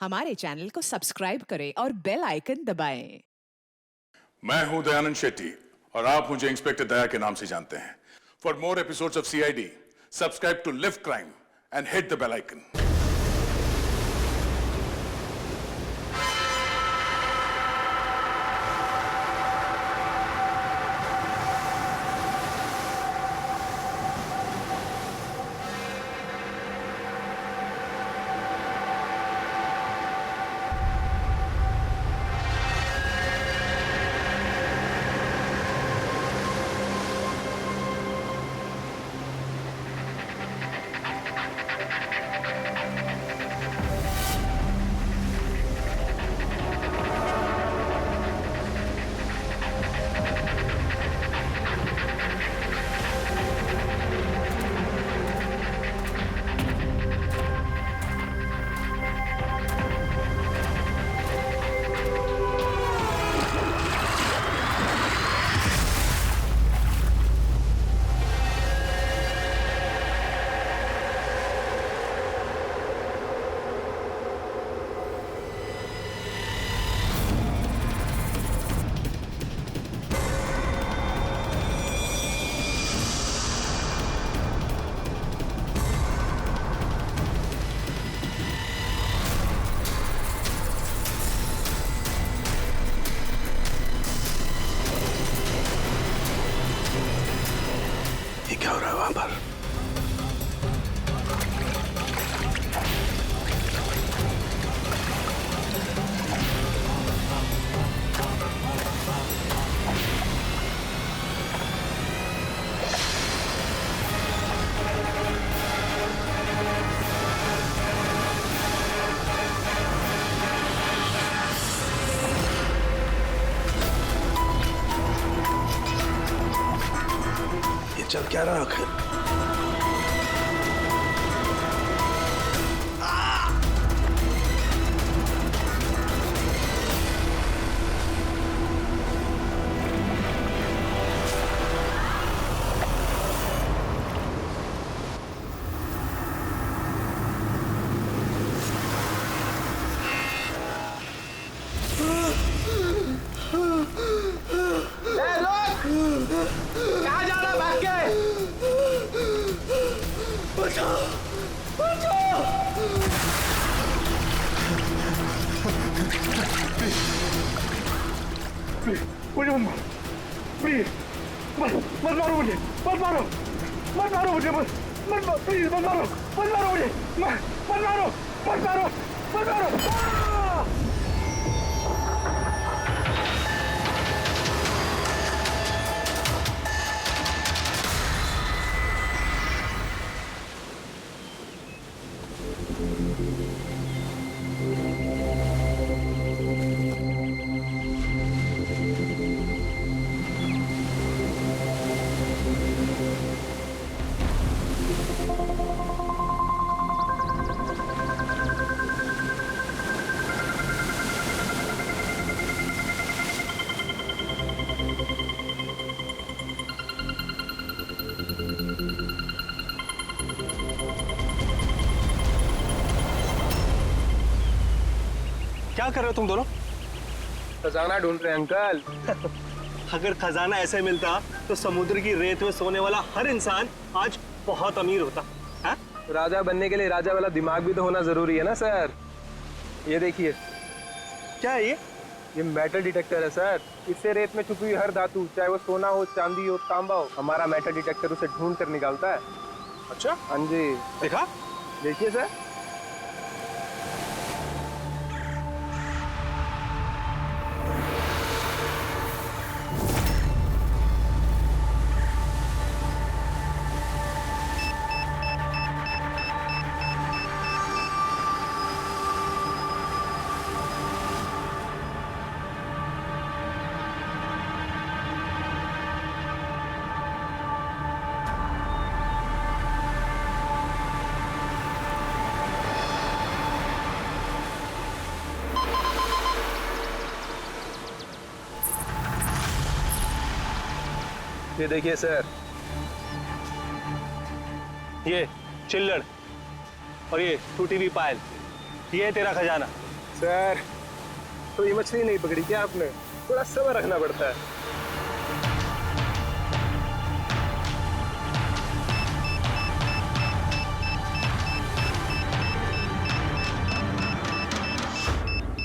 हमारे चैनल को सब्सक्राइब करें और बेल आइकन दबाएं। मैं हूं दयानंद शेट्टी और आप मुझे इंस्पेक्टर दया के नाम से जानते हैं। For more episodes of CID, subscribe to live crime and hit the bell icon. क्या हो रहा है वहां पर? ये चल क्या रहा आखिर? कहाँ जा रहा भाग के? बचाओ! बचाओ! मुझे मत मारो, प्लीज मत मारो मुझे, मत मारो मुझे, मत मारो, प्लीज मत मारो मुझे, मत मारो। क्या कर रहे हो तुम दोनों? खजाना ढूंढ रहे हैं अंकल। अगर खजाना ऐसे मिलता तो समुद्र की रेत में सोने वाला हर इंसान आज बहुत अमीर होता है? राजा बनने के लिए राजा वाला दिमाग भी तो होना जरूरी है ना सर। ये देखिए, क्या है ये मेटल डिटेक्टर है सर। इससे रेत में छुपी हुई हर धातु, चाहे वो सोना हो, चांदी हो, तांबा हो, हमारा मेटल डिटेक्टर उसे ढूंढ कर निकालता है। अच्छा, हाँ जी, देखा? देखिए सर। ये देखिए सर, ये चिल्लड़ और ये टूटी हुई पायल, ये है तेरा खजाना। सर, तो ये मछली नहीं पकड़ी क्या आपने? थोड़ा सब्र रखना पड़ता है।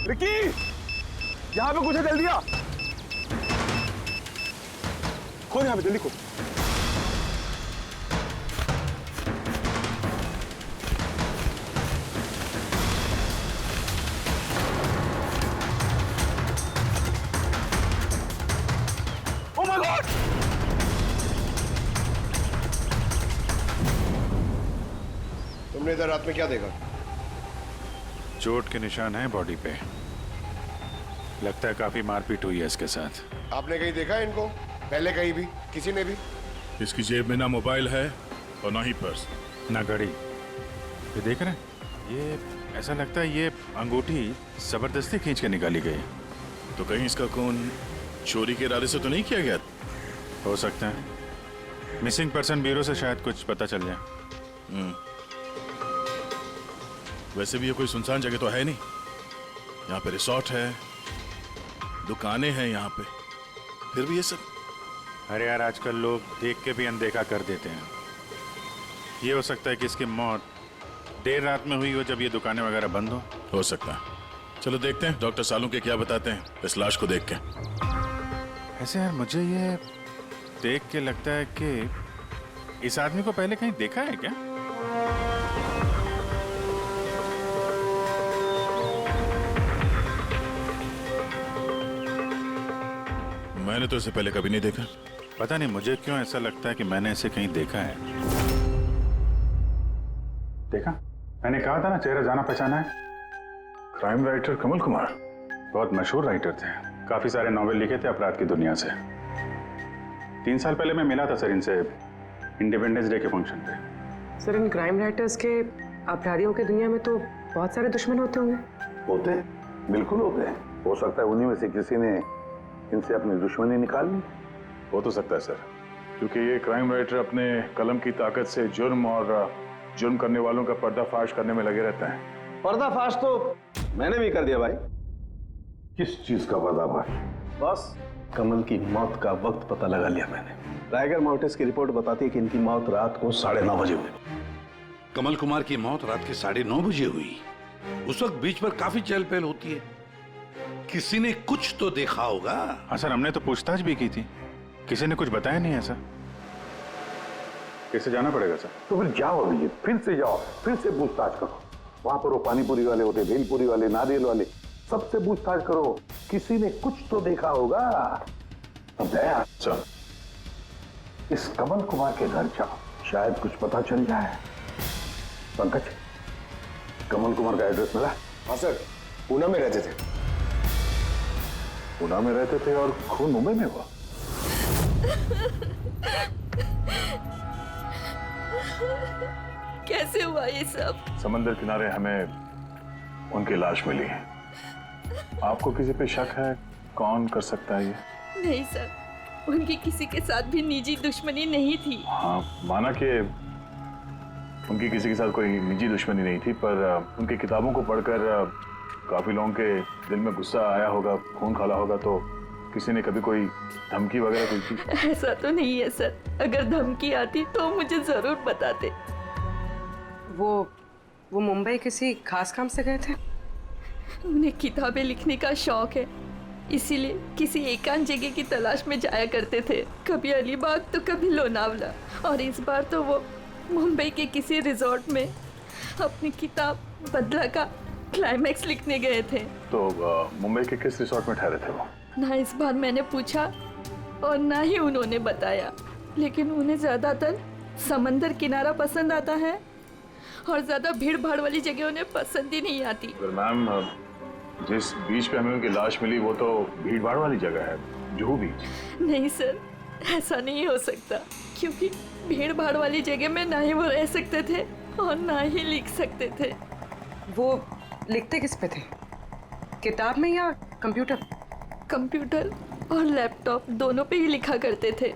रिकी, यहाँ पे कुछ है, जल्दी आ। खोल यहाँ पे, जल्दी खोल। Oh my God! तुमने इधर रात में क्या देखा? चोट के निशान हैं बॉडी पे। लगता है काफी मारपीट हुई है इसके साथ। आपने कहीं देखा है इनको? पहले कहीं भी? किसी ने भी? इसकी जेब में ना मोबाइल है और ना ही पर्स। ना घड़ी। ये देख रहे हैं? ये ऐसा लगता है ये अंगूठी जबरदस्ती खींच के निकाली गई। तो कहीं इसका खून चोरी के इरादे से तो नहीं किया गया? हो सकता है। मिसिंग पर्सन ब्यूरो से शायद कुछ पता चल जाए। वैसे भी ये कोई सुनसान जगह तो है नहीं। यहाँ पे रिसोर्ट है, दुकानें हैं यहाँ पे, फिर भी ये सब। अरे यार, आजकल लोग देख के भी अनदेखा कर देते हैं। ये हो सकता है कि इसकी मौत देर रात में हुई हो जब ये दुकानें वगैरह बंद हो सकता है। चलो देखते हैं डॉक्टर सालू के क्या बताते हैं इस लाश को देख के। ऐसे यार, मुझे ये देख के लगता है कि इस आदमी को पहले कहीं देखा है क्या? मैंने तो इसे पहले कभी नहीं देखा। पता नहीं मुझे क्यों ऐसा लगता है कि मैंने इसे कहीं देखा है। देखा? मैंने कहा था ना, चेहरा जाना पहचाना है। क्राइम राइटर कमल कुमार बहुत मशहूर राइटर थे। काफी सारे नॉवेल लिखे थे अपराध की दुनिया से। 3 साल पहले मैं मिला था सर इनसे इंडिपेंडेंस डे के फंक्शन पे। सर, इन क्राइम राइटर्स के अपराधियों की दुनिया में तो बहुत सारे दुश्मन होते होंगे। होते, बिल्कुल होते हैं। हो सकता है उन्हीं में से किसी ने इनसे अपनी दुश्मनी निकाल ली। हो तो सकता है सर, क्योंकि ये क्राइम राइटर अपने कलम की ताकत से जुर्म और जुर्म करने वालों का पर्दाफाश करने में लगे रहते हैं। पर्दाफाश तो मैंने भी कर दिया भाई। किस चीज का पर्दाफाश? बस कमल की मौत का वक्त पता लगा लिया मैंने। टाइगर मोर्टिस की रिपोर्ट बताती है कि इनकी मौत रात को 9:30 बजे हुई। कमल कुमार की मौत रात के 9:30 बजे हुई। उस वक्त बीच पर काफी चहल पहल होती है। किसी ने कुछ तो देखा होगा। हाँ सर, हमने तो पूछताछ भी की थी, किसी ने कुछ बताया नहीं है सर। कैसे जाना पड़ेगा सर? तो फिर जाओ अभी, फिर से जाओ, फिर से पूछताछ करो। वहां पर वो पानीपुरी वाले होते, भेलपुरी वाले, नारियल वाले, सबसे पूछताछ करो। किसी ने कुछ तो देखा होगा। अब दया सर, इस कमल कुमार के घर जाओ, शायद कुछ पता चल जाए। पंकज, कमल कुमार का एड्रेस मिला? हाँ सर, पूना में रहते थे। पूना में रहते थे और खून मुंबई में हुआ। कैसे हुआ ये सब? समंदर किनारे हमें उनकी लाश मिली है। आपको किसी पे शक है? कौन कर सकता है ये? नहीं सर, उनकी किसी के साथ भी निजी दुश्मनी नहीं थी। हाँ, माना कि उनकी किसी के साथ कोई निजी दुश्मनी नहीं थी, पर उनकी किताबों को पढ़कर काफी लोगों के दिल में गुस्सा आया होगा, खून खाला होगा, तो किसी ने कभी कोई धमकी वगैरह दी थी? ऐसा तो नहीं है सर। अगर धमकी आती तो मुझे जरूर बताते। वो मुंबई किसी खास काम से गए थे? उन्हें किताबें लिखने का शौक है, इसीलिए किसी एकांत जगह की तलाश में जाया करते थे। कभी अलीबाग तो कभी लोनावला, और इस बार तो वो मुंबई के किसी रिजॉर्ट में अपनी किताब बदला का क्लाइमैक्स लिखने गए थे। तो मुंबई के किस रिसोर्ट में ठहरे थे वो? ना इस बार मैंने पूछा और ना ही उन्होंने बताया, लेकिन उन्हें ज्यादातर समंदर किनारा पसंद आता है और ज्यादा भीड़ भाड़ वाली जगह उन्हें पसंद ही नहीं आती। मैम, जिस बीच पे हमें उनकी लाश मिली वो तो भीड़ भाड़ वाली जगह है, जुहू बीच। नहीं सर, ऐसा नहीं हो सकता, क्योंकि भीड़ भाड़ वाली जगह में ना ही वो रह सकते थे और ना ही लिख सकते थे। वो लिखते किस पे थे? किताब में या कंप्यूटर? कंप्यूटर और लैपटॉप दोनों पे ही लिखा करते थे,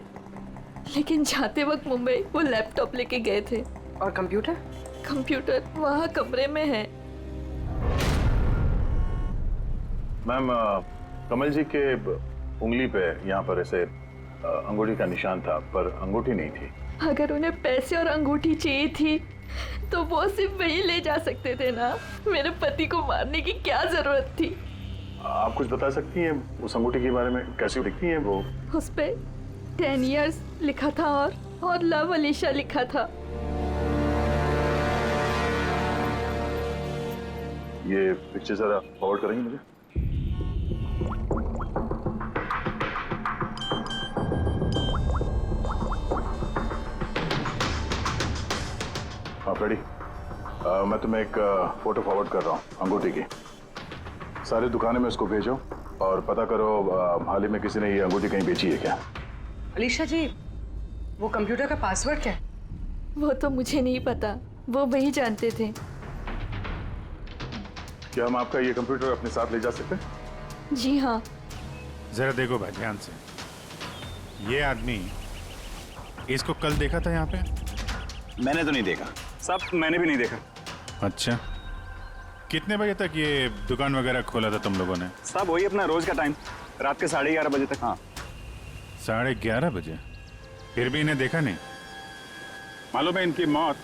लेकिन जाते वक्त मुंबई वो लैपटॉप लेके गए थे। और कंप्यूटर? कंप्यूटर वहाँ कमरे में है। मैम कमल जी के उंगली पे यहाँ पर ऐसे अंगूठी का निशान था, पर अंगूठी नहीं थी। अगर उन्हें पैसे और अंगूठी चाहिए थी तो वो सिर्फ वही ले जा सकते थे ना। मेरे पति को मारने की क्या जरूरत थी? आप कुछ बता सकती हैं उस अंगूठी के बारे में, कैसी दिखती है वो? उस पे 10 years लिखा था और लव अलीशा लिखा था। ये पिक्चर जरा फॉरवर्ड करेंगे मुझे? हाँ फ्रेडी, मैं तुम्हें एक फोटो फॉरवर्ड कर रहा हूँ अंगूठी की। सारी दुकानें में उसको भेजो और पता करो हाल ही में किसी ने ये अंगूठी कहीं बेची है क्या। अलीशा जी, वो कंप्यूटर का पासवर्ड क्या है? वो तो मुझे नहीं पता, वो वही जानते थे। क्या हम आपका ये कंप्यूटर अपने साथ ले जा सकते हैं? जी हाँ। जरा देखो भाई ध्यान से, ये आदमी, इसको कल देखा था यहाँ पे? मैंने तो नहीं देखा साहब, मैंने भी नहीं देखा। अच्छा, कितने बजे तक ये दुकान वगैरह खोला था तुम लोगों ने? साहब वही अपना रोज का टाइम, रात के 11:30 बजे तक। हाँ 11:30 बजे? फिर भी इन्हें देखा नहीं? मालूम है इनकी मौत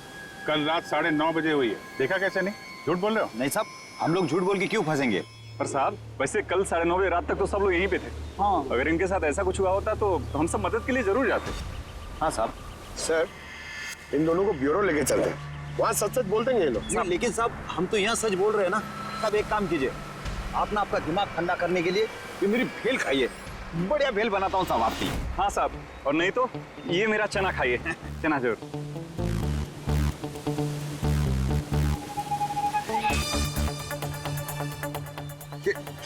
कल रात 9:30 बजे हुई है, देखा कैसे नहीं? झूठ बोल रहे हो? नहीं साहब, हम लोग झूठ बोल के क्यों फंसेंगे? पर साहब वैसे कल 9:30 बजे रात तक तो सब लोग यहीं पे थे। हाँ। अगर इनके साथ ऐसा कुछ हुआ होता तो हम सब मदद के लिए जरूर जाते। हाँ साहब। सर, इन दोनों को ब्यूरो लेके चलते हैं, वहाँ सच सच बोल देंगे ये लोग। नहीं, लेकिन साहब हम तो यहाँ सच बोल रहे हैं ना। साहब एक काम कीजिए, आप ना आपका दिमाग ठंडा करने के लिए ये मेरी भेल खाइए, बढ़िया भेल बनाता हूँ साहब आपकी। हाँ साहब, और नहीं तो ये मेरा चना खाइए, चना जरूर।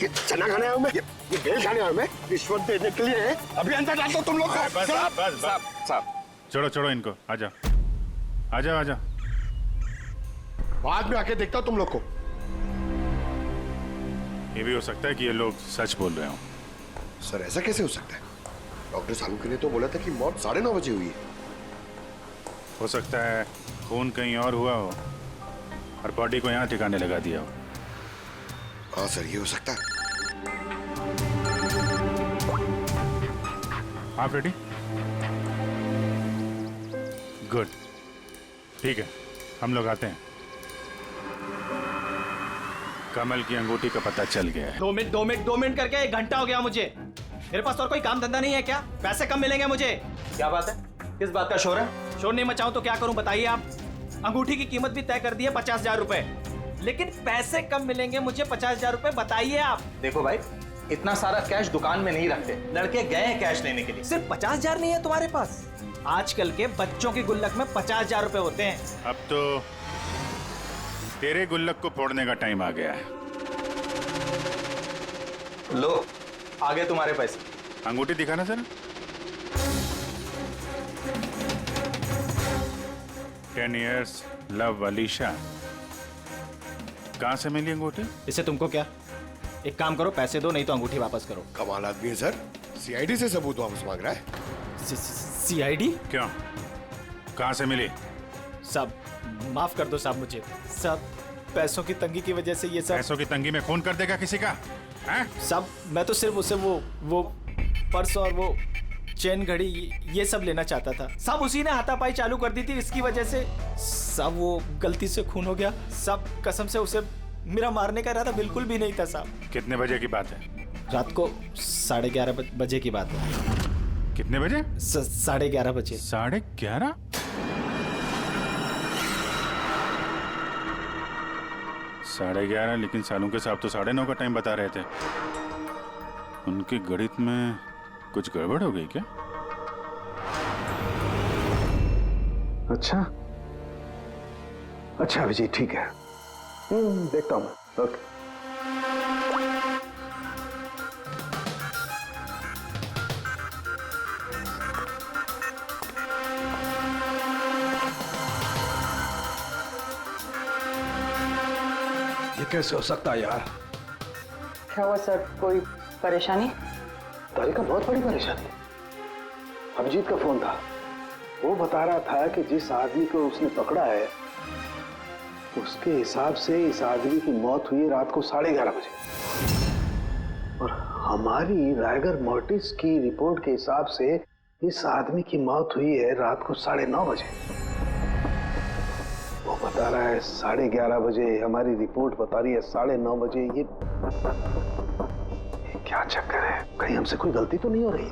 ये चना खाने आया हूँ मैं, ये भेल खाने आया हूँ मैं, रिश्वत देने के लिए। अभी अंदर डाल दो तुम लोग को। बस साहब छोड़ो इनको, आ जाओ। बाद में आके देखता हूँ तुम लोग को। ये भी हो सकता है कि ये लोग सच बोल रहे हो। सर ऐसा कैसे हो सकता है? डॉक्टर सालुंके ने तो बोला था कि मौत 9:30 बजे हुई है। हो सकता है खून कहीं और हुआ हो और बॉडी को यहाँ ठिकाने लगा दिया हो। हाँ सर, ये हो सकता है। आप रेडी? गुड, ठीक है, हम लोग आते हैं। कमल की अंगूठी का पता चल गया है। 2 मिनट करके 1 घंटा हो गया मुझे। मेरे पास और कोई काम धंधा नहीं है क्या? पैसे कम मिलेंगे मुझे। क्या बात है? किस बात का शोर है? शोर नहीं मचाऊं तो क्या करूं बताइए आप? अंगूठी की कीमत भी तय कर दी है 50,000 रुपए, लेकिन पैसे कम मिलेंगे मुझे 50,000 रुपए, बताइए आप। देखो भाई, इतना सारा कैश दुकान में नहीं रखते, लड़के गए हैं कैश लेने के लिए। सिर्फ 50,000 नहीं है तुम्हारे पास? आजकल के बच्चों की गुल्लक में 50,000 रुपए होते हैं। अब तो तेरे गुल्लक को फोड़ने का टाइम आ गया है। लो, आगे तुम्हारे पैसे। अंगूठी दिखाना सर। 10 years love Alisha. कहां से मिली अंगूठी? इससे तुमको क्या? एक काम करो, पैसे दो, नहीं तो अंगूठी वापस करो। कमाल आदमी है सर, सीआईडी से सबूत वापस मांग रहा है। सीआईडी? क्यों, कहां से मिली? सब माफ कर दो साहब मुझे, सब पैसों की तंगी की वजह से ये सब। पैसों की तंगी में खून कर देगा किसी का? सब मैं तो सिर्फ उसे वो पर्स और वो चेन घड़ी ये सब लेना चाहता था। सब उसी ने हाथापाई चालू कर दी थी, इसकी वजह से सब वो गलती से खून हो गया। सब कसम से उसे मेरा मारने का इरादा बिल्कुल भी नहीं था साहब। कितने बजे की बात है? रात को 11:30 बजे की बात है। कितने बजे? 11:30 बजे। 11:30? साढ़े 11, लेकिन सालुंके साहब तो 9:30 का टाइम बता रहे थे। उनके गणित में कुछ गड़बड़ हो गई क्या? अच्छा अभिजीत, ठीक है, देखता हूं मैं। ओके। ये कैसे हो सकता है यार? क्या हुआ सर, कोई परेशानी? तारिका, बहुत बड़ी परेशानी। अभिजीत का फोन था, वो बता रहा था कि जिस आदमी को उसने पकड़ा है उसके हिसाब से इस आदमी की मौत हुई रात को 11:30 बजे। और हमारी रायगर मोर्टिस की रिपोर्ट के हिसाब से इस आदमी की मौत हुई है रात को 9:30 बजे। वो बता रहा है 11:30 बजे, हमारी रिपोर्ट बता रही है 9:30 बजे। ये क्या चक्कर है? कहीं हमसे कोई गलती तो नहीं हो रही?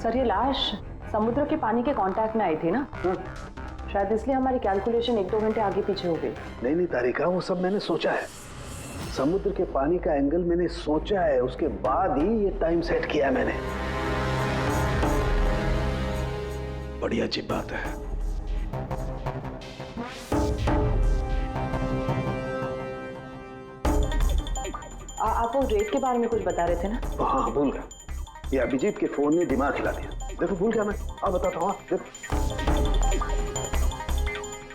सर ये लाश समुद्र के पानी के कांटेक्ट में आई थी ना, शायद इसलिए हमारी कैलकुलेशन 1-2 घंटे आगे पीछे हो गई। नहीं तारिका, वो सब मैंने सोचा है। समुद्र के पानी का एंगल मैंने सोचा है, उसके बाद ही ये टाइम सेट किया है मैंने। बड़ी अजीब बात है। आप वो रेत के बारे में कुछ बता रहे थे ना? हाँ भूल गया, ये अभिजीत के फोन ने दिमाग हिला दिया। देखो भूल गया मैं, अब बताता हूँ। देखो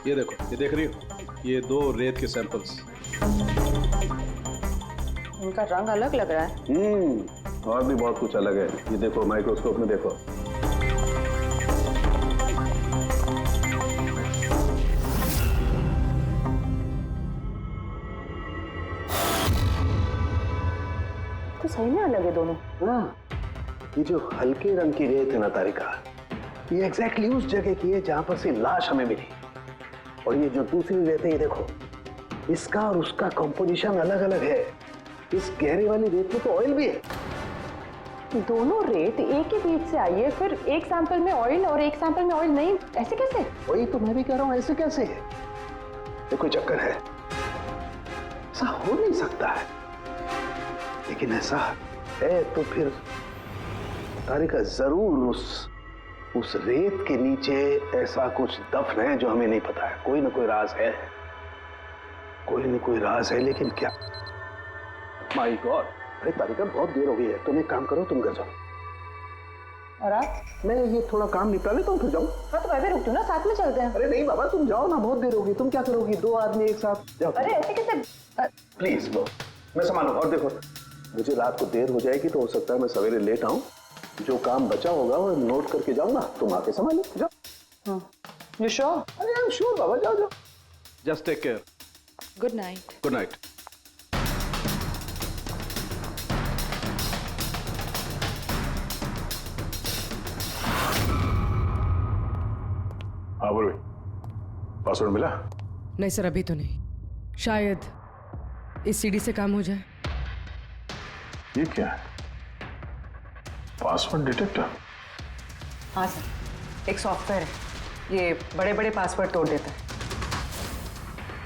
ये देखो, ये देख रही हो, ये 2 रेत के सैंपल्स। इनका रंग अलग लग रहा है। और भी बहुत कुछ अलग है। ये देखो माइक्रोस्कोप में देखो। तो सही में अलग है दोनों। हाँ, ये जो हल्के रंग की रेत है ना तारिका, ये एग्जैक्टली उस जगह की है जहां पर से लाश हमें मिली। और ये जो दूसरी रेत है, ये देखो, इसका और उसका कंपोजिशन अलग अलग है। इस गहरे वाली रेत में तो ऑयल भी है। दोनों रेत एक ही बीच से आई है, फिर एक सैंपल में ऑयल और एक सैंपल में ऑयल नहीं, ऐसे कैसे? वही तो मैं भी कह रहा हूं, ऐसे कैसे है? ये कोई चक्कर है? ऐसा हो नहीं सकता है। लेकिन ऐसा है तो फिर तारिका जरूर उस रेत के नीचे ऐसा कुछ दफन है जो हमें नहीं पता है। कोई ना कोई राज है, कोई ना कोई राज है, लेकिन क्या? माय गॉड, अरे तारिका बहुत देर हो गई है, तुम एक काम करो, तुम घर जाओ और आप? मैं ये थोड़ा काम निपटा लेता हूँ, फिर जाऊँ। हाँ तो मैं भी रुक दूँ ना, साथ में चलते हैं। अरे नहीं बाबा, तुम जाओ ना, बहुत देर होगी। तुम क्या करोगी? 2 आदमी एक साथ जाओ। अरे ऐसे कैसे? प्लीज लो, मैं संभालूं। और देखो, मुझे रात को देर हो जाएगी तो हो सकता है मैं सवेरे लेट आऊं। जो काम बचा होगा वो नोट करके जाऊंगा, तुम आके संभालो। जाओ। You sure? अरे आई एम श्योर बाबा, जाओ जाओ। Just take care. Good night. Good night. हाँ बोलो, पासवर्ड मिला? नहीं सर, अभी तो नहीं। शायद इस सीडी से काम हो जाए। ये क्या है? Password detector? हाँ सर, एक सॉफ्टवेयर है, ये बड़े बड़े पासवर्ड तोड़ देता है।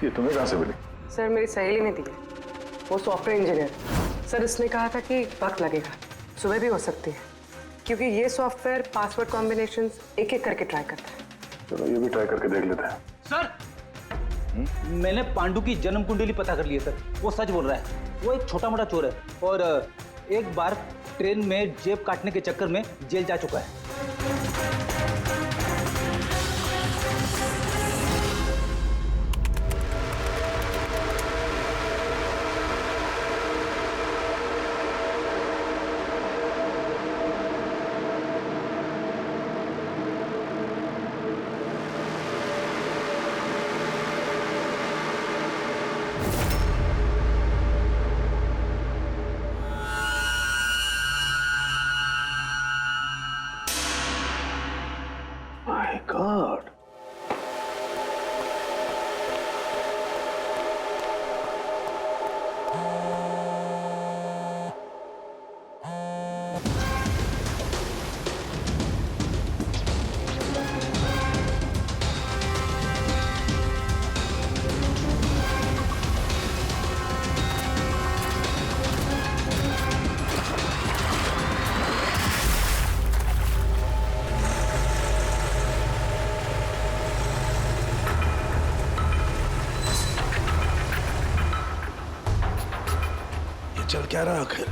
ये तुम्हें कहाँ से मिली? सर मेरी सहेली ने दी है, वो सॉफ्टवेयर इंजीनियर। सर इसने कहा था कि वक्त लगेगा, सुबह भी हो सकती है, क्योंकि ये सॉफ्टवेयर पासवर्ड कॉम्बिनेशंस एक एक करके ट्राई करता है। चलो ये भी ट्राई करके देख लेते हैं। सर मैंने पांडु की जन्म कुंडली पता कर ली है सर, वो सच बोल रहा है। वो एक छोटा मोटा चोर है और एक बार ट्रेन में जेब काटने के चक्कर में जेल जा चुका है। My God. चल क्या रहा आखिर?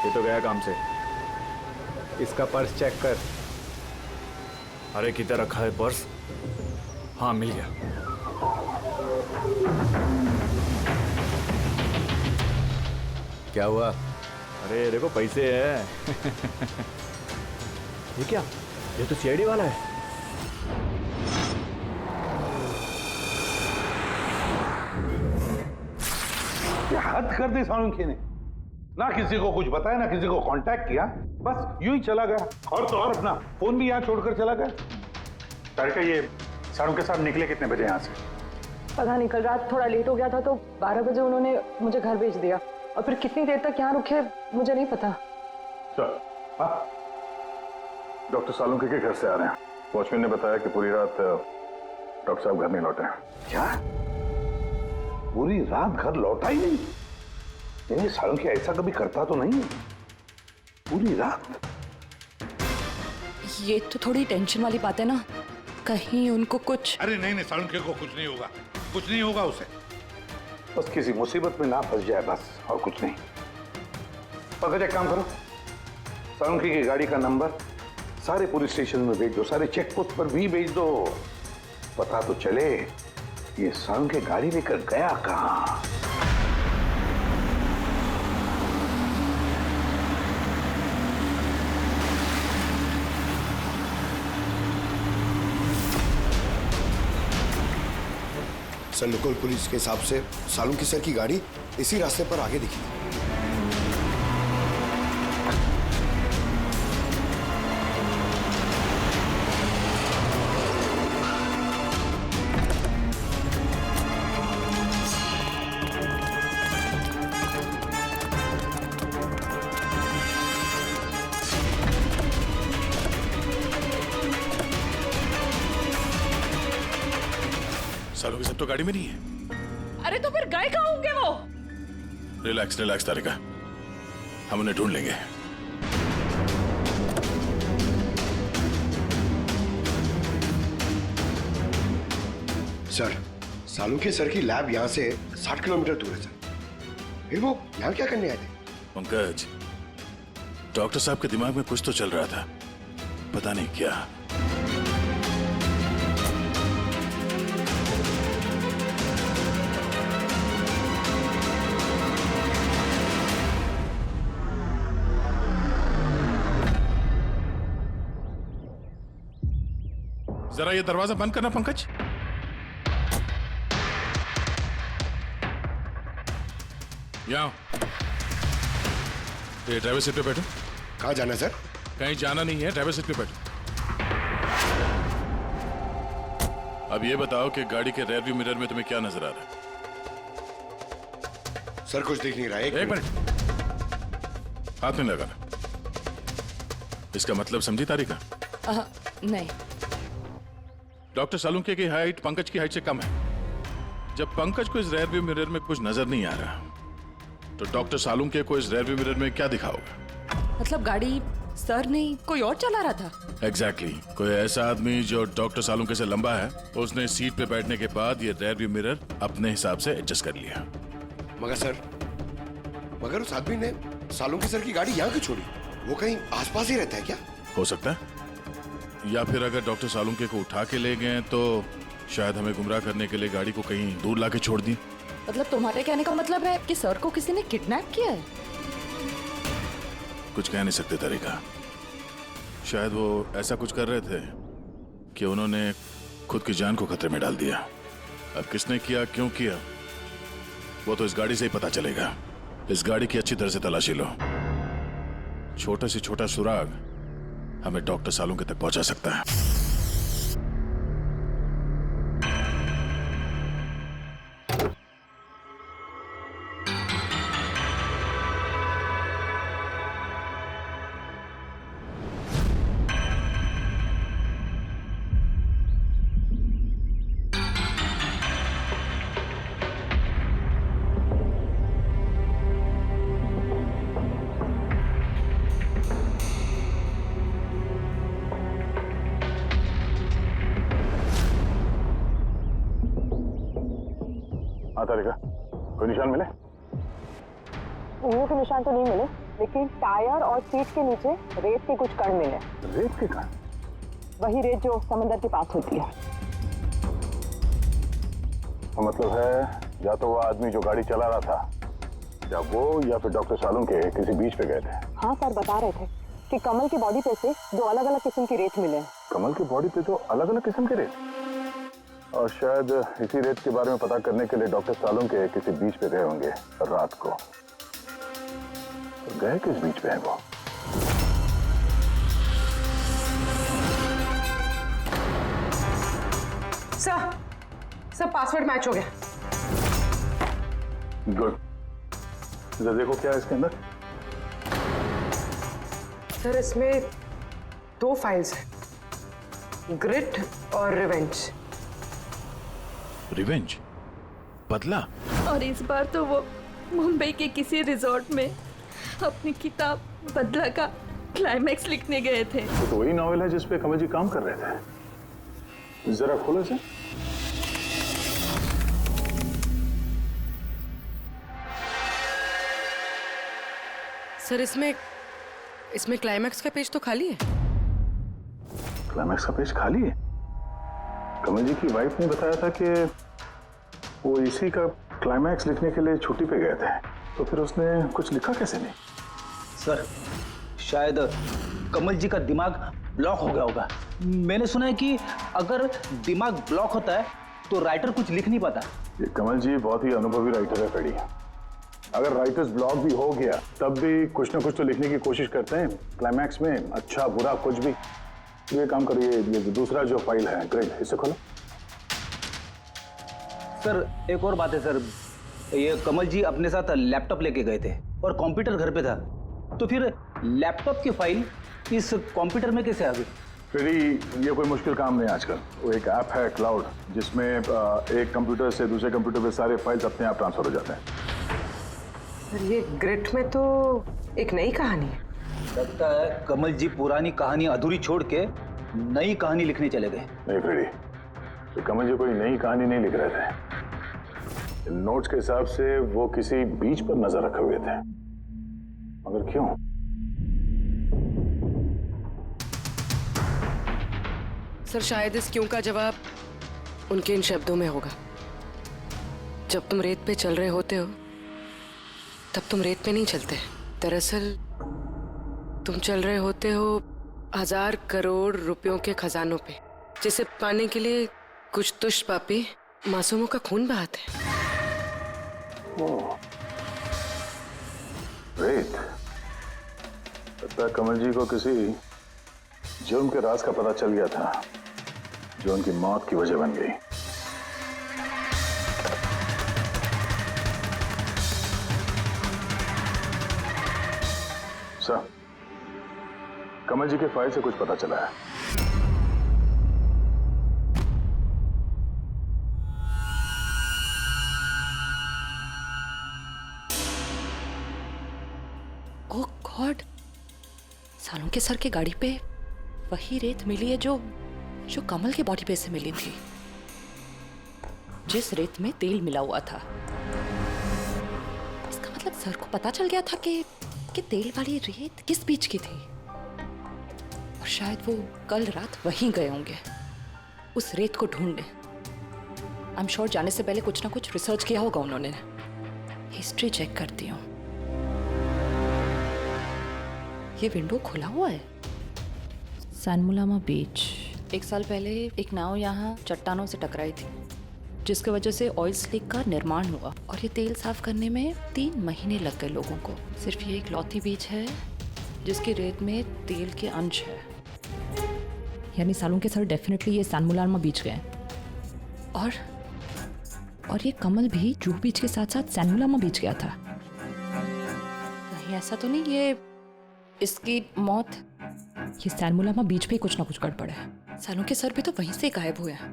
ये तो गया काम से। इसका पर्स चेक कर। अरे किधर रखा है पर्स? हाँ मिल गया। क्या हुआ? अरे देखो पैसे है। ये क्या? ये तो सीआईडी वाला है। ये हद कर दी सालुंखे ने, ना किसी को कुछ बताया ना किसी को कांटेक्ट किया, बस यूं ही चला गया। और तो और अपना फोन भी यहाँ छोड़कर चला गया। तारिका, ये सालुंखे साहब निकले कितने बजे यहाँ से? पता नहीं, कल रात थोड़ा लेट हो गया था तो 12 बजे उन्होंने मुझे घर भेज दिया, और फिर कितनी देर तक यहाँ रुके मुझे नहीं पता। सर, डॉक्टर सालुंखे के घर से आ रहे हैं। वॉचमैन ने बताया कि पूरी रात डॉक्टर साहब घर नहीं लौटे हैं। क्या? पूरी रात घर लौटा ही नहीं? यानी सालुंखे ऐसा कभी करता तो नहीं? पूरी रात? ये तो थोड़ी टेंशन वाली बात है ना, कहीं उनको कुछ। अरे नहीं नहीं, सालुंखे को कुछ नहीं होगा, कुछ नहीं होगा उसे। बस किसी मुसीबत में ना फंस जाए, बस, और कुछ नहीं। पंकज, एक काम करो, सालुंखे की गाड़ी का नंबर सारे पुलिस स्टेशन में भेज दो, सारे चेक पोस्ट पर भी भेज दो। पता तो चले ये सालुंखे गाड़ी लेकर गया कहां। सर, लोकल पुलिस के हिसाब से सालुंखे सर की गाड़ी इसी रास्ते पर आगे दिखी। सालुंखे सब तो गाड़ी में नहीं है। अरे तो फिर गए कहाँ होंगे वो? रिलैक्स रिलैक्स तारिका, हम उन्हें ढूंढ लेंगे। सर, सालुंखे सर की लैब यहाँ से 60 किलोमीटर दूर है सर। फिर वो यहाँ क्या करने आए थे? पंकज, डॉक्टर साहब के दिमाग में कुछ तो चल रहा था, पता नहीं क्या। जरा ये दरवाजा बंद करना पंकज। यहाँ ये ड्राइवर सीट पे बैठो। कहाँ जाना है सर? कहीं जाना नहीं है, ड्राइवर सीट पे बैठो। अब ये बताओ कि गाड़ी के रेयर व्यू मिरर में तुम्हें क्या नजर आ रहा है? सर, कुछ दिख नहीं रहा है। एक मिनट, हाथ में लगाना। इसका मतलब समझी तारिका? नहीं। डॉक्टर सालुंखे की हाइट पंकज की हाइट से कम है। जब पंकज को इस रेयर व्यू मिरर में कुछ नजर नहीं आ रहा, तो डॉक्टर सालुंखे को इस रेयर व्यू मिरर में क्या दिखा होगा? मतलब गाड़ी सर नहीं कोई और चला रहा था? एग्जैक्टली कोई ऐसा आदमी जो डॉक्टर सालुंखे से लंबा है, उसने सीट पे बैठने के बाद ये रेयर व्यू मिरर अपने हिसाब से एडजस्ट कर लिया। मगर उस आदमी ने सालुंखे सर की गाड़ी यहाँ क्यों छोड़ी? वो कहीं आसपास ही रहता है क्या? हो सकता है, या फिर अगर डॉक्टर सालुंखे को उठा के ले गए तो शायद हमें गुमराह करने के लिए गाड़ी को कहीं दूर लाके छोड़ दी। मतलब तुम्हारे कहने का मतलब है कि सर को किसी ने किडनैप किया है? कुछ कह नहीं सकते तारिका, शायद वो ऐसा कुछ कर रहे थे कि उन्होंने खुद की जान को खतरे में डाल दिया। अब किसने किया, क्यों किया, वो तो इस गाड़ी से ही पता चलेगा। इस गाड़ी की अच्छी तरह से तलाशी लो, छोटे से छोटा सुराग हमें डॉक्टर सालुंखे तक पहुंचा सकता है। तारिका, कोई निशान मिले? उंगलियों के निशान तो नहीं मिले, लेकिन टायर और सीट के नीचे रेत के कुछ कण मिले। रेत के कण? वही रेत जो समंदर के पास होती है। तो मतलब है या तो वो आदमी जो गाड़ी चला रहा था क्या वो या फिर डॉक्टर सालों के किसी बीच पे गए थे? हाँ सर, बता रहे थे कि कमल की बॉडी पे से 2 अलग-अलग किस्म की रेत मिले हैं। कमल की बॉडी पे तो अलग अलग किस्म के रेत, और शायद इसी रेत के बारे में पता करने के लिए डॉक्टर सालों के किसी बीच पे गए होंगे रात को। तो गए किस बीच पे है वो? सर पासवर्ड मैच हो गया। गुड। जरा देखो क्या है इसके अंदर। सर इसमें 2 फाइल्स हैं, ग्रिट और रिवेंज। रिवेंज? बदला? और इस बार तो वो मुंबई के किसी रिजॉर्ट में अपनी किताब बदला का क्लाइमैक्स लिखने गए थे। तो वही नॉवेल है जिसपे कमल जी काम कर रहे थे। जरा खोलो इसे। सर इसमें क्लाइमैक्स का पेज तो खाली है। क्लाइमैक्स का पेज खाली है? कमल जी की वाइफ ने बताया था कि वो इसी का क्लाइमैक्स लिखने के लिए छुट्टी पे गए थे, तो फिर उसने कुछ लिखा कैसे नहीं? सर शायद कमल जी का दिमाग ब्लॉक हो गया होगा। मैंने सुना है कि अगर दिमाग ब्लॉक होता है तो राइटर कुछ लिख नहीं पाता। ये कमल जी बहुत ही अनुभवी राइटर है पेड़ी। अगर राइटर्स ब्लॉक भी हो गया तब भी कुछ ना कुछ तो लिखने की कोशिश करते हैं क्लाइमैक्स में, अच्छा बुरा कुछ भी। ये काम करिए, ये दूसरा जो फाइल है ग्रिड, इसे खोलो। सर एक और बात है सर, ये कमल जी अपने साथ लैपटॉप लेके गए थे और कंप्यूटर घर पे था, तो फिर लैपटॉप की फाइल इस कंप्यूटर में कैसे आ गई? फिर ये कोई मुश्किल काम नहीं आजकल। वो एक ऐप है क्लाउड, जिसमें एक कंप्यूटर से दूसरे कंप्यूटर पे सारे फाइल्स अपने आप ट्रांसफर हो जाते हैं। सर ये ग्रिट में तो एक नई कहानी है। लगता है कमल जी पुरानी कहानी अधूरी छोड़ के नई कहानी लिखने चले गए। नहीं फ्रेडी, तो कमल जी कोई नई कहानी नहीं लिख रहे थे। नोट्स के हिसाब से वो किसी बीच पर नजर रखे हुए थे, मगर क्यों? सर शायद इस क्यों का जवाब उनके इन शब्दों में होगा। जब तुम रेत पे चल रहे होते हो तब तुम रेत पे नहीं चलते। दरअसल तुम चल रहे होते हो 1000 करोड़ रुपयों के खजानों पे, जिसे पाने के लिए कुछ दुष्ट पापी मासूमों का खून बहाते हैं। रेत? लगता है कमल जी को किसी जुर्म के राज का पता चल गया था, जो उनकी मौत की वजह बन गई। सर, कमल जी के फाइल से कुछ पता चला है। ओह गॉड, सालों के सर के गाड़ी पे वही रेत मिली है जो कमल के बॉडी पे से मिली थी, जिस रेत में तेल मिला हुआ था। इसका मतलब सर को पता चल गया था कि तेल वाली रेत किस बीच की थी, और शायद वो कल रात वहीं गए होंगे उस रेत को ढूंढने। आई एम श्योर जाने से पहले कुछ ना कुछ रिसर्च किया होगा उन्होंने। हिस्ट्री चेक करती हूँ। ये विंडो खुला हुआ है। सैनमुलामा बीच। 1 साल पहले एक नाव यहाँ चट्टानों से टकराई थी, जिसकी वजह से ऑयल स्लिक का निर्माण हुआ, और ये तेल साफ करने में 3 महीने लग गए लोगों को। सिर्फ ये एक लौती बीच है जिसकी रेत में तेल के अंश है। यानी सालों के सर डेफिनेटली ये सैनमुलामा बीच गए, और ये कमल भी जूहू बीच के साथ साथ सैनमुलामा बीच गया था। कहीं ऐसा तो नहीं ये इसकी मौत? ये सैनमुलामा बीच पे कुछ ना कुछ गड़बड़ है। सालों के सर भी तो वहीं से गायब हुए हैं।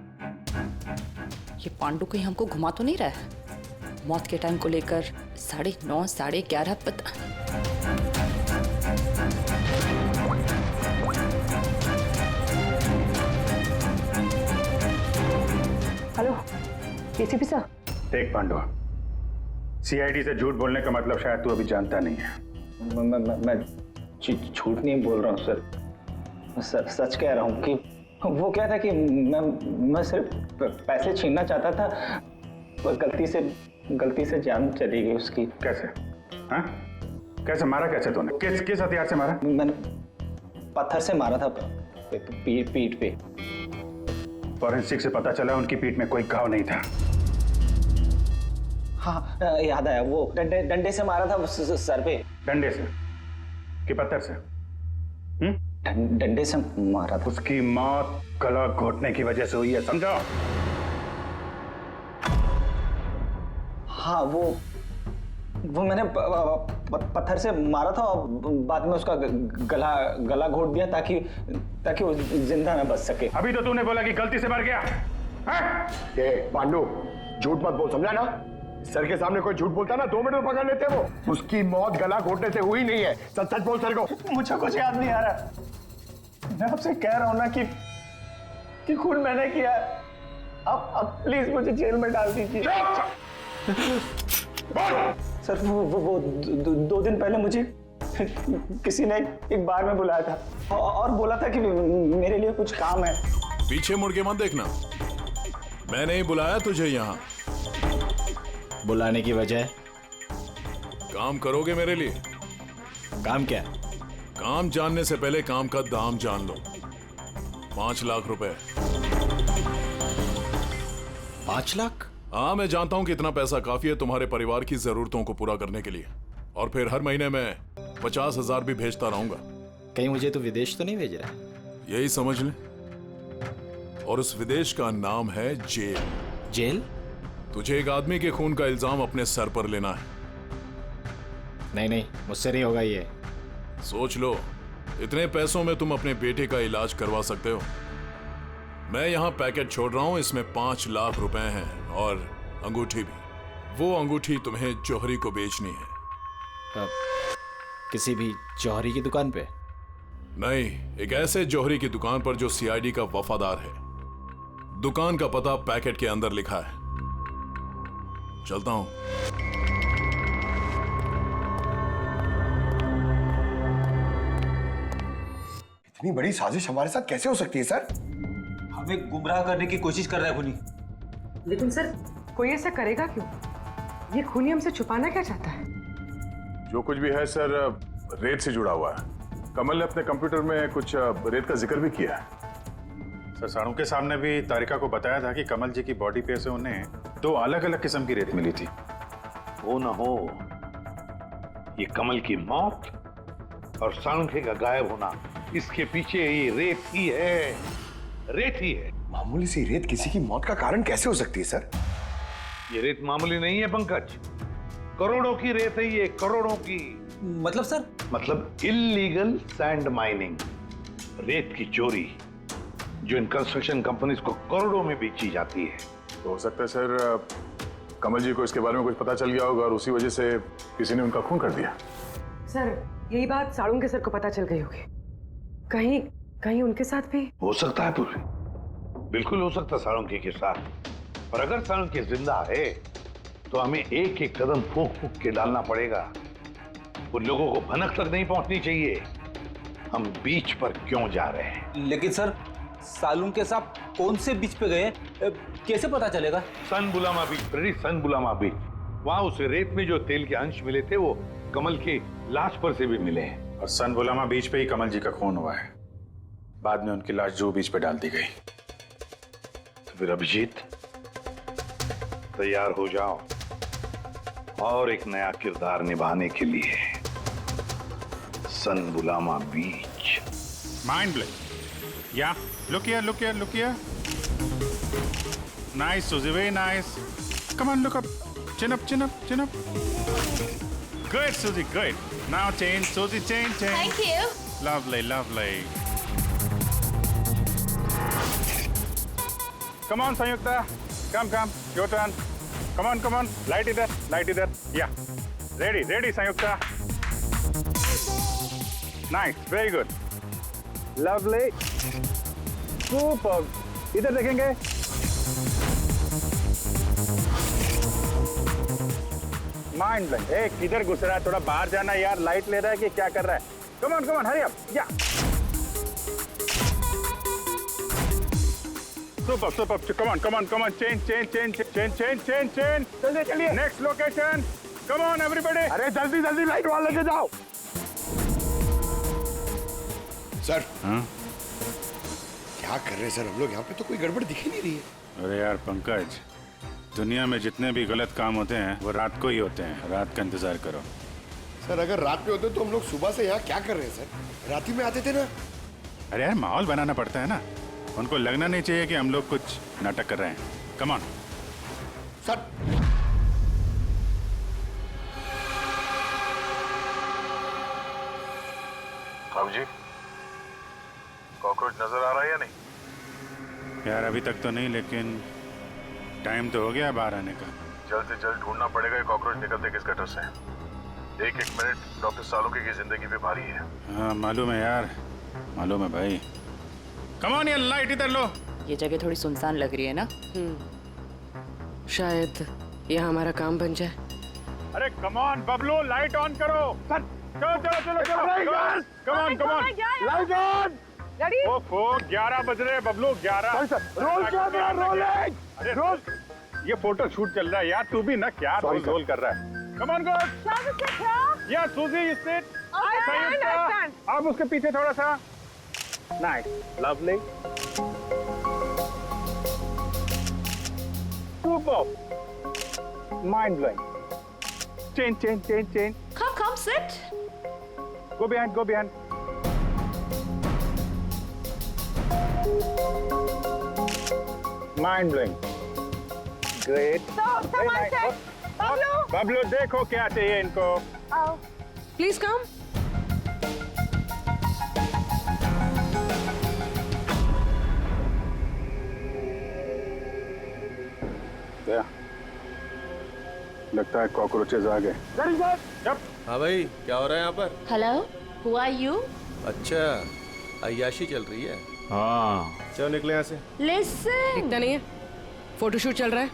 ये पांडु कहीं हमको घुमा तो नहीं रहा है? मौत के टाइम को लेकर 9:30 11:30 पता। Hello ACP sir. देख पांडु, सीआईडी से झूठ बोलने का मतलब शायद तू अभी जानता नहीं है। मैं झूठ नहीं बोल रहा हूँ सर, सच कह रहा हूँ कि वो क्या था कि मैं सिर्फ पैसे छीनना चाहता था, पर गलती से जान चली गई उसकी। कैसे? हाँ? कैसे मारा, कैसे तूने? किस हथियार से मारा? मैंने पत्थर से मारा था पीठ पे। फॉरेंसिक से पता चला उनकी पीठ में कोई घाव नहीं था। हाँ याद आया, वो डंडे से मारा था सर पे। डंडे से कि पत्थर से? डंडे से मारा था। उसकी मौत गला घोटने की वजह से हुई है, समझो? हाँ वो मैंने पत्थर से मारा था और बाद में उसका गला घोट दिया ताकि वो जिंदा न बच सके। अभी तो तूने बोला कि गलती से मर गया। ये पांडु, झूठ मत बोल, समझा ना? सर के सामने कोई झूठ बोलता ना 2 मिनट में पकड़ लेते वो। उसकी मौत गला घोटने से हुई नहीं है। सच बोल सर को। मुझे कुछ याद नहीं आ रहा। मैं आपसे कह रहा हूं ना कि खून मैंने किया। अब प्लीज मुझे जेल में डाल दीजिए। सर वो 2 दिन पहले मुझे किसी ने एक बार में बुलाया था और बोला था कि मेरे लिए कुछ काम है। पीछे मुड़ के मत देखना, मैंने ही बुलाया तुझे यहाँ। बुलाने की वजह? काम करोगे मेरे लिए? काम क्या? काम जानने से पहले काम का दाम जान लो। 5 लाख रुपए। 5 लाख? हाँ, मैं जानता हूं कि इतना पैसा काफी है तुम्हारे परिवार की जरूरतों को पूरा करने के लिए, और फिर हर महीने में 50,000 भी भेजता रहूंगा। कहीं मुझे तो विदेश तो नहीं भेज रहा? यही समझ ले। और उस विदेश का नाम है जेल। जेल? तुझे एक आदमी के खून का इल्जाम अपने सर पर लेना है। नहीं, मुझसे नहीं होगा ये। सोच लो, इतने पैसों में तुम अपने बेटे का इलाज करवा सकते हो। मैं यहाँ पैकेट छोड़ रहा हूँ, इसमें 5 लाख रुपए हैं और अंगूठी भी। वो अंगूठी तुम्हें जौहरी को बेचनी है। किसी भी जौहरी की दुकान पे? नहीं, एक ऐसे जौहरी की दुकान पर जो सीआईडी का वफादार है। दुकान का पता पैकेट के अंदर लिखा है। चलता हूं। इतनी बड़ी साजिश हमारे साथ कैसे हो सकती है सर? हमें गुमराह करने की कोशिश कर रहा है खूनी। लेकिन सर, कोई ऐसा करेगा क्यों? ये खूनी हमसे छुपाना क्या चाहता है? जो कुछ भी है सर, रेत से जुड़ा हुआ है। कमल ने अपने कंप्यूटर में कुछ रेत का जिक्र भी किया है। सर, साड़ू के सामने भी तारिका को बताया था कि कमल जी की बॉडी पे से उन्हें 2 अलग-अलग किस्म की रेत मिली थी। हो ना हो, ये कमल की मौत और साळुंखे का गायब होना, इसके पीछे ये रेत ही है। रेत ही है। मामूली सी रेत किसी की मौत का कारण कैसे हो सकती है सर? ये रेत मामूली नहीं है पंकज, करोड़ों की रेत है ये, करोड़ों की। मतलब सर? मतलब इल्लीगल सैंड माइनिंग, रेत की चोरी, जो इन कंस्ट्रक्शन कंपनीज को करोड़ों में बेची जाती है। तो हो सकता है सर कमल जी को इसके बारे में कुछ पता चल गया होगा और उसी वजह से किसी ने उनका खून कर दिया। सर, यही बात साड़ू के सर को पता चल गई होगी। कहीं उनके साथ भी हो सकता है पूरी, बिल्कुल हो सकता है साळुंखे के साथ। पर अगर साळुंखे जिंदा है तो हमें एक एक कदम फूंक के डालना पड़ेगा। उन लोगों को भनक तक नहीं पहुंचनी चाहिए हम बीच पर क्यों जा रहे हैं। लेकिन सर, साळुंखे साहब कौन से बीच पे गए, कैसे पता चलेगा? सन बुलामा बीच, सन बुलामा बीच। वहां उस रेत में जो तेल के अंश मिले थे वो कमल के लाश पर से भी मिले हैं। और सन बुलामा बीच पे ही कमल जी का खून हुआ है। बाद में उनकी लाश जो बीच पे डाल दी गई। तो फिर अभिजीत, तैयार हो जाओ और एक नया किरदार निभाने के लिए। सन बुलामा beach. Mind blowing. Yeah, look here. Nice, Suzy, very nice. Come on, look up. Chin up. Good, Suzy, good. Now change, Suzy, change. Thank you. Lovely. Come on, Sanyukta. Come. Your turn. Come on. Light it there. Yeah. Ready, Sanyukta. Nice, very good. Lovely. Super. इधर देखेंगे। Mind blank. किधर घुस रहा है? थोड़ा बाहर जाना यार। लाइट ले रहा है कि क्या कर रहा है? Come on, hurry up. या सुपर। Come on. चेंज। चलिए। Next location. Come on everybody. अरे जल्दी जल्दी लाइट वाले लेके जाओ। सर हाँ क्या कर रहे हैं सर हम लोग? यहाँ पे तो कोई गड़बड़ दिख ही नहीं रही है। अरे यार पंकज, दुनिया में जितने भी गलत काम होते हैं वो रात को ही होते हैं। रात का इंतजार करो। सर अगर रात में होते तो हम लोग सुबह से यहाँ क्या कर रहे हैं सर? रात ही में आते थे ना। अरे यार माहौल बनाना पड़ता है ना, उनको लगना नहीं चाहिए कि हम लोग कुछ नाटक कर रहे हैं। Come on sir. बाबू जी, कॉकरोच नजर आ रहा है या नहीं? यार अभी तक तो नहीं, लेकिन टाइम तो हो गया बाहर आने का। जल्द से जल्द ढूंढना पड़ेगा ये कॉकरोच निकलते किस गटर से। एक एक मिनट डॉक्टर सालुंके की जिंदगी पे भारी है। हाँ मालूम है यार, मालूम है भाई। कम ऑन, ये लाइट इधर लो। ये जगह थोड़ी सुनसान लग रही है ना? शायद यह हमारा काम बन जाए। अरे come on Bablu, light on करो। चलो चलो चलो चलो, come on come on, light on. ओफो 11 बज रहे हैं बबलू, 11। Roll camera rolling. अरे रोल, ये फोटो शूट चल रहा है यार, तू भी ना क्या रोल कर रहा है। Come on girls. या सूजी यू सिट। आप उसके पीछे थोड़ा सा। Nice, lovely, super, mind blowing. Change change change change. Come sit. Go behind, go behind. Mind blowing. Great. Very nice. Bablu देखो क्या चाहिए इनको। Please come. लगता है कॉकरोचेज आ गए। हाँ भाई, क्या हो रहा है यहाँ पर? Hello, who are you? अच्छा, अय्याशी चल रही है। हाँ चलो निकले यहाँ से। Listen. दिखता नहीं है, फोटोशूट चल रहा है।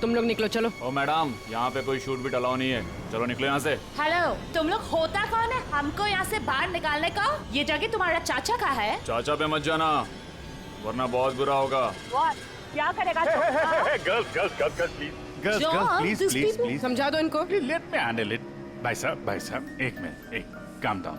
तुम लोग निकलो, चलो। ओ मैडम, यहाँ पे कोई शूट भी अलाउ नहीं है, चलो निकलो यहाँ से। हेलो, तुम लोग होता कौन है हमको यहाँ से बाहर निकालने का? ये जगह तुम्हारा चाचा का है? चाचा पे मत जाना, वरना बहुत बुरा होगा। क्या करेगा? Girls girls girls please, girls girls please please please, समझा दो इनको। Let me handle it. भाई साहब एक मिनट, एक काम डाउन।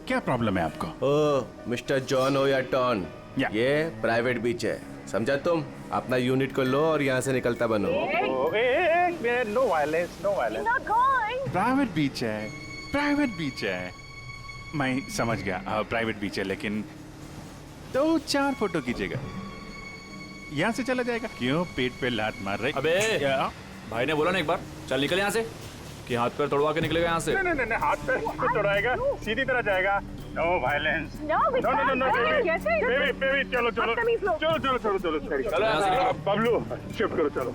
क्या प्रॉब्लम है आपको? ओ मिस्टर जॉन हो या टॉन, ये प्राइवेट बीच है, समझा तुम? अपना यूनिट को लो और यहाँ से निकलता बनो। No violence, no violence. Private beach है, प्राइवेट बीच है। मैं समझ गया, प्राइवेट बीच है, लेकिन 2-4 फोटो कीजिएगा। यहाँ से चला जाएगा। क्यों पेट पे लात मार रहे? अबे भाई ने बोला ना एक बार, चल निकल यहाँ से, कि हाथ पैर तोड़वा के निकलेगा यहाँ से। नहीं, हाथ पैर को तोड़ाएगा, सीधी तरह जाएगा। नो वायलेंस, नो बेबी, चलो चलो चलो चलो चलो, बबलू शिफ्ट करो, चलो।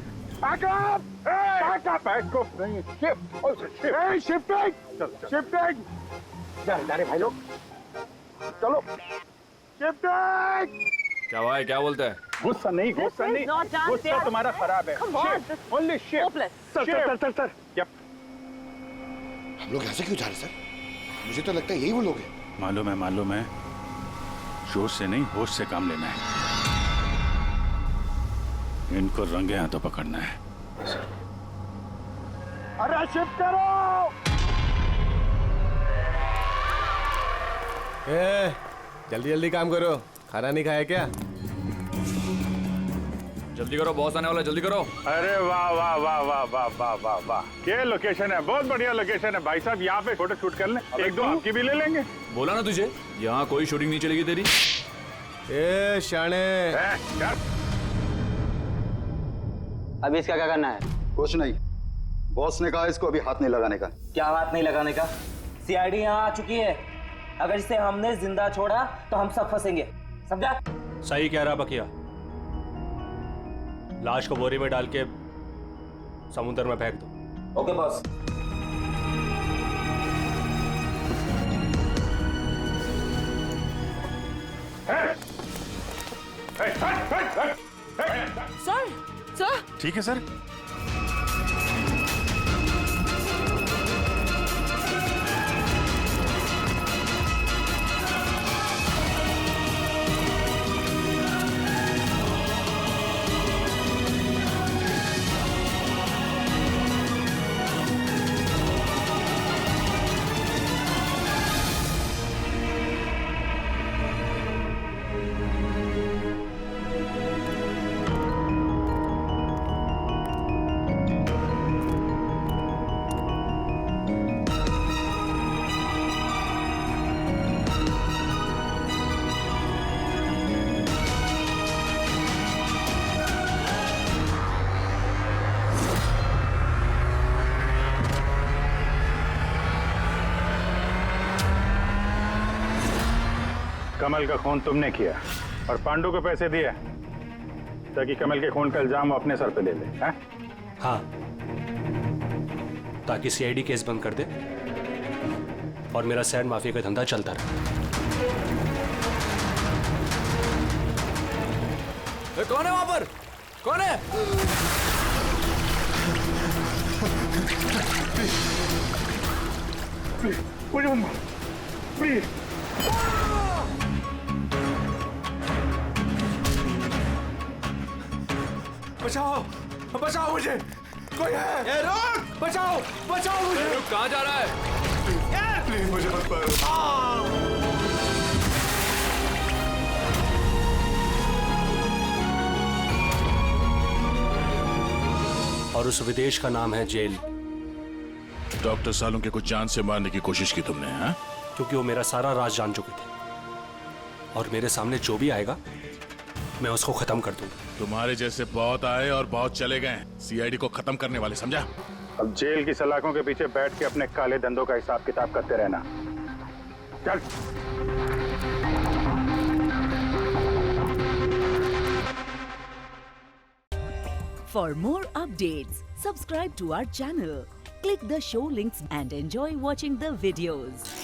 शिफ्टिंग। जाने भाई लोग, चलो शिफ्टिंग। क्या भाई, क्या बोलते हैं? गुस्सा नहीं, गुस्सा तुम्हारा खराब है। Only shift. सर। हम लोग यहाँ से क्यों जा रहे सर? मुझे तो लगता है यही वो लोग हैं। मालूम है, जोश से नहीं होश से काम लेना है। इनको रंगे हाथों पकड़ना है। अरे शिफ्ट करो। जल्दी जल्दी काम करो, खाना नहीं खाया क्या? जल्दी करो, बॉस आने वाला, जल्दी करो। अरे वाह वाह वाह वाह वाह वाह वाह वाह, क्या लोकेशन है, बहुत बढ़िया लोकेशन है भाई साहब। यहाँ पे फोटो शूट कर लें, एक दो आपकी भी ले लेंगे। बोला ना तुझे, यहाँ कोई शूटिंग नहीं चलेगी तेरी। ए शाने, अभी इसका क्या करना है? कुछ नहीं, बॉस ने कहा इसको अभी हाथ नहीं लगाने का। क्या हाथ नहीं लगाने का? सीआईडी यहाँ आ चुकी है, अगर इसे हमने जिंदा छोड़ा तो हम सब फंसेंगे, समझा? सही कह रहा बकिया, लाश को बोरी में डाल के समुद्र में फेंक दो। Okay boss. सर ठीक है सर। कमल का खून तुमने किया और पांडु को पैसे दिए ताकि कमल के खून का इल्जाम वो अपने सर पे ले ले, हैं? हाँ, ताकि सीआईडी केस बंद कर दे और मेरा सैंड माफिया का धंधा चलता रहे। कौन है वहां पर? कौन है? मुझे मत मारो, प्लीज। बचाओ, बचाओ मुझे, कोई है? रुक! बचाओ, बचाओ मुझे। कहाँ जा रहा है? प्लीज मुझे मत मारो। और उस विदेश का नाम है जेल। डॉक्टर सालुंके को जान से मारने की कोशिश की तुमने, हाँ? क्योंकि वो मेरा सारा राज जान चुके थे और मेरे सामने जो भी आएगा मैं उसको खत्म कर दूंगा। तुम्हारे जैसे बहुत आए और बहुत चले गए, सीआईडी को खत्म करने वाले, समझा? अब जेल की सलाखों के पीछे बैठ के अपने काले धंधों का हिसाब किताब करते रहना। चल। For more updates, subscribe to our channel, click the show links and enjoy watching the videos.